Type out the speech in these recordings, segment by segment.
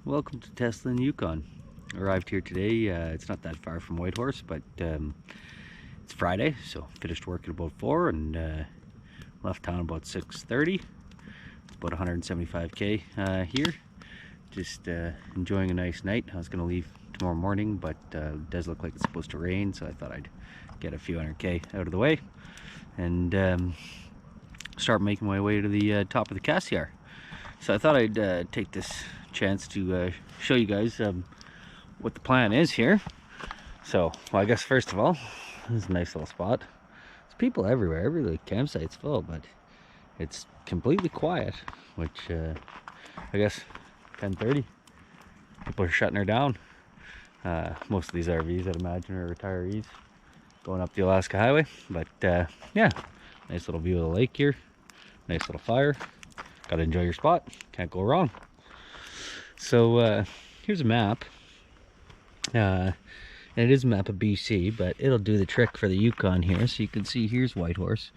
Welcome to Tesla and Yukon. Arrived here today. It's not that far from Whitehorse, but it's Friday, so finished work at about 4 and left town about 6:30. It's about 175k here. Just enjoying a nice night. I was going to leave tomorrow morning, but it does look like it's supposed to rain, so I thought I'd get a few 100k out of the way and start making my way to the top of the Cassiar. So I thought I'd take this chance to show you guys what the plan is here. So, well, I guess first of all, this is a nice little spot. There's people everywhere. Every campsite's full, but it's completely quiet, which I guess 10:30. People are shutting her down. Most of these RVs, I'd imagine, are retirees going up the Alaska Highway. But yeah, nice little view of the lake here. Nice little fire. Gotta enjoy your spot. Can't go wrong. So here's a map. And it is a map of BC, but it'll do the trick for the Yukon here. So you can see here's Whitehorse.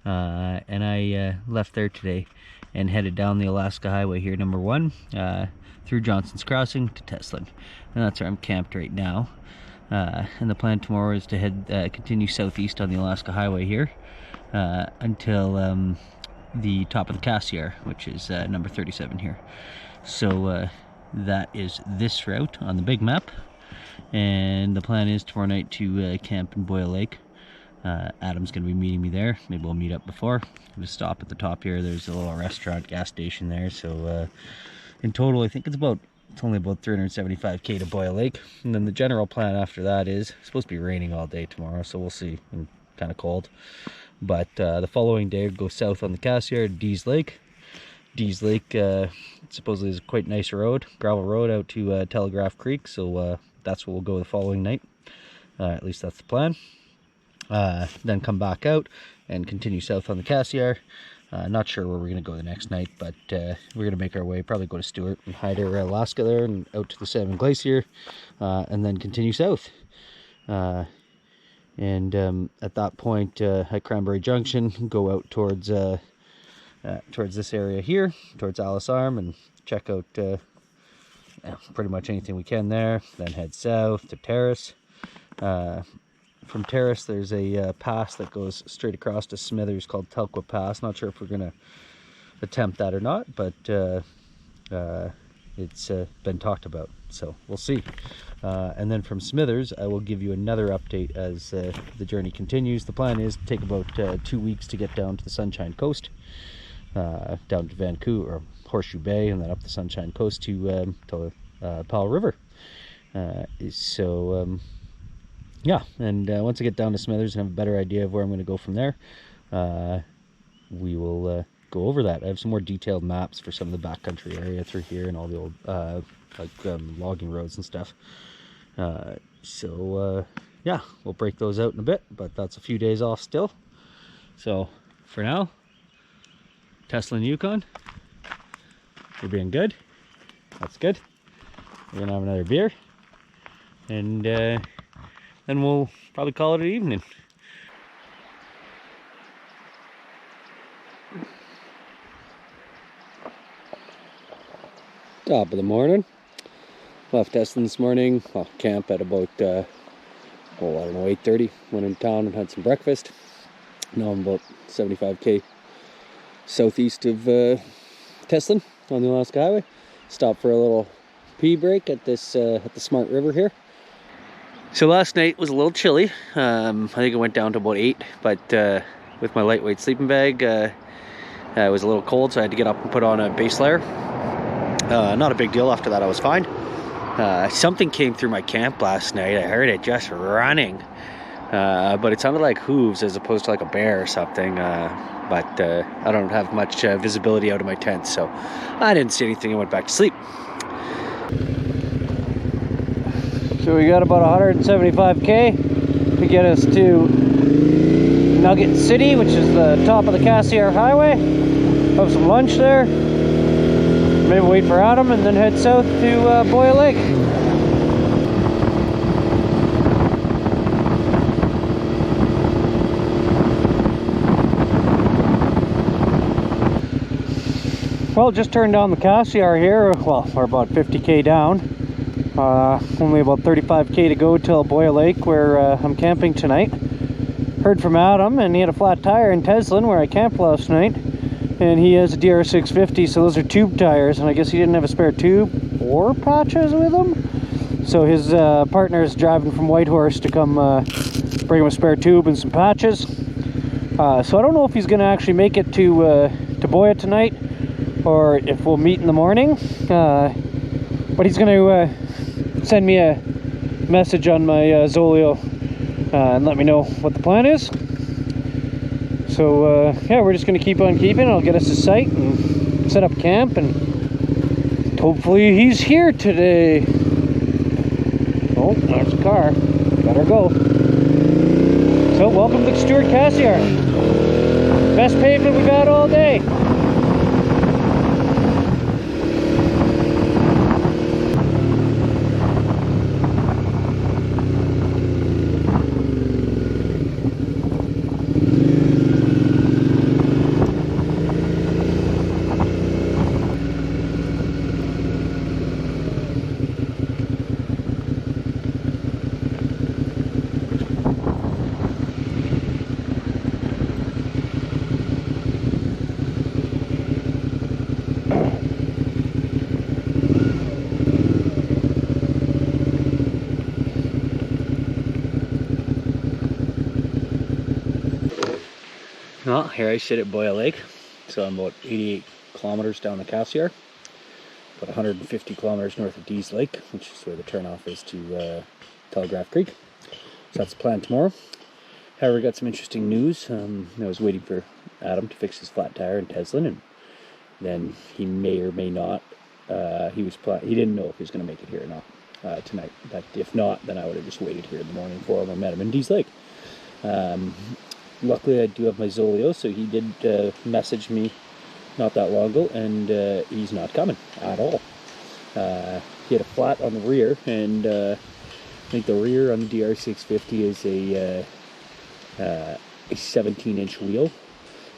And I left there today and headed down the Alaska Highway here, number 1, through Johnson's Crossing to Teslin. And that's where I'm camped right now. And the plan tomorrow is to head continue southeast on the Alaska Highway here until the top of the Cassiar, which is number 37 here. So that is this route on the big map, and the plan is tomorrow night to camp in Boya Lake. Adam's going to be meeting me there. Maybe we'll meet up before. We'll stop at the top here. There's a little restaurant, gas station there. So in total, I think it's only about 375k to Boya Lake. And then the general plan after that is it's supposed to be raining all day tomorrow, so we'll see. And kind of cold. But the following day, go south on the Cassiar to Dees Lake. Dees Lake supposedly is a quite nice road, gravel road out to Telegraph Creek, so that's where we'll go the following night. At least that's the plan. Then come back out and continue south on the Cassiar. Not sure where we're going to go the next night, but we're going to make our way, probably go to Stewart and Hyder, Alaska there, and out to the Salmon Glacier, and then continue south. And at that point, at Cranberry Junction, go out towards this area here, towards Alice Arm, and check out pretty much anything we can there. Then head south to Terrace. From Terrace, there's a pass that goes straight across to Smithers called Telkwa Pass. Not sure if we're going to attempt that or not, but it's been talked about, so we'll see. And then from Smithers, I will give you another update as the journey continues. The plan is to take about 2 weeks to get down to the Sunshine Coast, down to Vancouver, or Horseshoe Bay, and then up the Sunshine Coast to Powell River. Yeah, and once I get down to Smithers and have a better idea of where I'm going to go from there, we will go over that. I have some more detailed maps for some of the backcountry area through here and all the old logging roads and stuff. Yeah, we'll break those out in a bit, but that's a few days off still. So for now, Tesla and Yukon, we're being good. That's good. We're gonna have another beer, and then we'll probably call it an evening. Top of the morning. Left Teslin this morning. Well, camp at about I don't know, 8:30. Went in town and had some breakfast. Now I'm about 75k southeast of Teslin on the Alaska Highway. Stopped for a little pee break at this at the Smart River here. So last night was a little chilly. I think it went down to about 8, but with my lightweight sleeping bag, it was a little cold, so I had to get up and put on a base layer. Not a big deal. After that, I was fine. Something came through my camp last night. I heard it just running, but it sounded like hooves as opposed to like a bear or something. But I don't have much visibility out of my tent, so I didn't see anything and went back to sleep. So we got about 175k to get us to Nugget City, which is the top of the Cassiar Highway. Have some lunch there. Maybe wait for Adam and then head south to Boya Lake. Well, just turned down the Cassiar here. Well, we're about 50k down. Only about 35k to go till Boya Lake, where I'm camping tonight. Heard from Adam, and he had a flat tire in Teslin, where I camped last night. And he has a DR650, so those are tube tires, and I guess he didn't have a spare tube or patches with him. So his partner is driving from Whitehorse to come bring him a spare tube and some patches. So I don't know if he's going to actually make it to Boya tonight, or if we'll meet in the morning. But he's going to send me a message on my Zoleo and let me know what the plan is. So yeah, we're just going to keep on keeping. It'll get us a site and set up camp, and hopefully he's here today. Oh, there's a car. Better go. So welcome to Stuart Cassiar. Best pavement we've had all day. Well, here I sit at Boya Lake. So I'm about 88 kilometers down the Cassiar, about 150 kilometers north of Dease Lake, which is where the turnoff is to Telegraph Creek. So that's the plan tomorrow. However, got some interesting news. I was waiting for Adam to fix his flat tire in Teslin, and then he may or may not. He didn't know if he was going to make it here or not tonight. But if not, then I would have just waited here in the morning for him and met him in Dease Lake. Luckily, I do have my Zoleo, so he did message me not that long ago, and he's not coming at all. He had a flat on the rear, and I think the rear on the DR650 is a 17-inch wheel,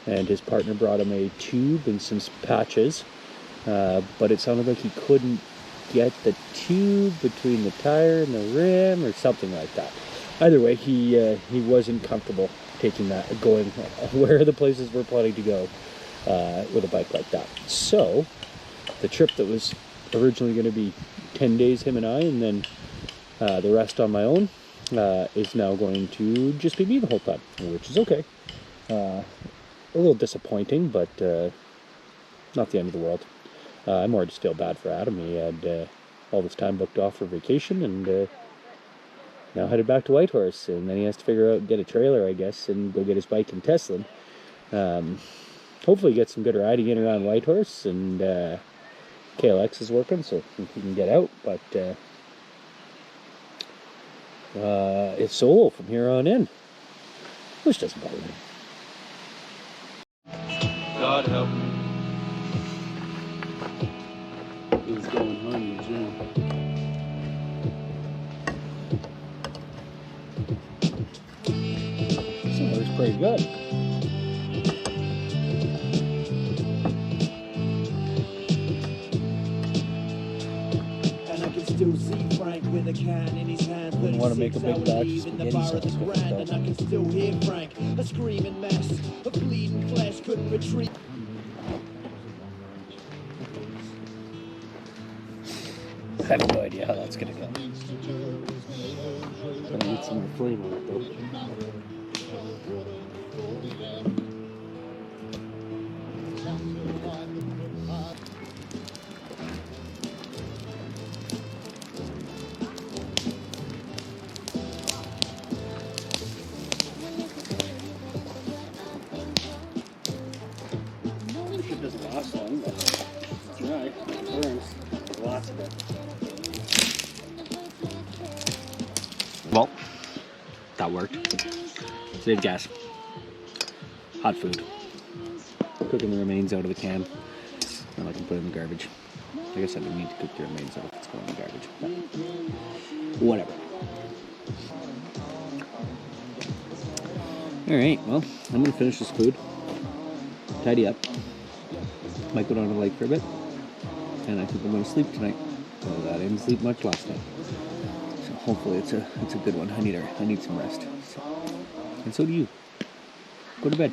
and his partner brought him a tube and some patches, but it sounded like he couldn't get the tube between the tire and the rim or something like that. Either way, he wasn't comfortable taking that, going where the places we're planning to go with a bike like that. So the trip that was originally going to be 10 days, him and I, and then the rest on my own, is now going to just be me the whole time, which is okay. A little disappointing, but not the end of the world. I more just feel bad for Adam. He had all this time booked off for vacation, and now headed back to Whitehorse, and then he has to figure out, get a trailer, I guess, and go get his bike in Teslin. Hopefully get some good riding in around Whitehorse, and KLX is working, so he can get out, but it's solo from here on in, which doesn't bother me. God help me. He's going home in June. Very good. And I can still see Frank with a can in his hand. Wouldn't want to make a big batch in the spaghetti bar of the sauce with it, grand, though. and I can still hear Frank, a screaming mess of bleeding flesh couldn't retreat. I have no idea how that's gonna go. But I need some flame on it though. It doesn't last long, but it's nice. It burns. Lots of it. Well, that worked. Saved gas. Hot food. Cooking the remains out of the can. And I can put it in the garbage. I guess I don't need to cook the remains out if it's going in the garbage. But whatever. Alright, well, I'm going to finish this food. Tidy up. Might go down to the lake for a bit. And I think I'm going to sleep tonight. Because I didn't sleep much last night. So hopefully it's a good one. I need some rest. And so do you. Go to bed.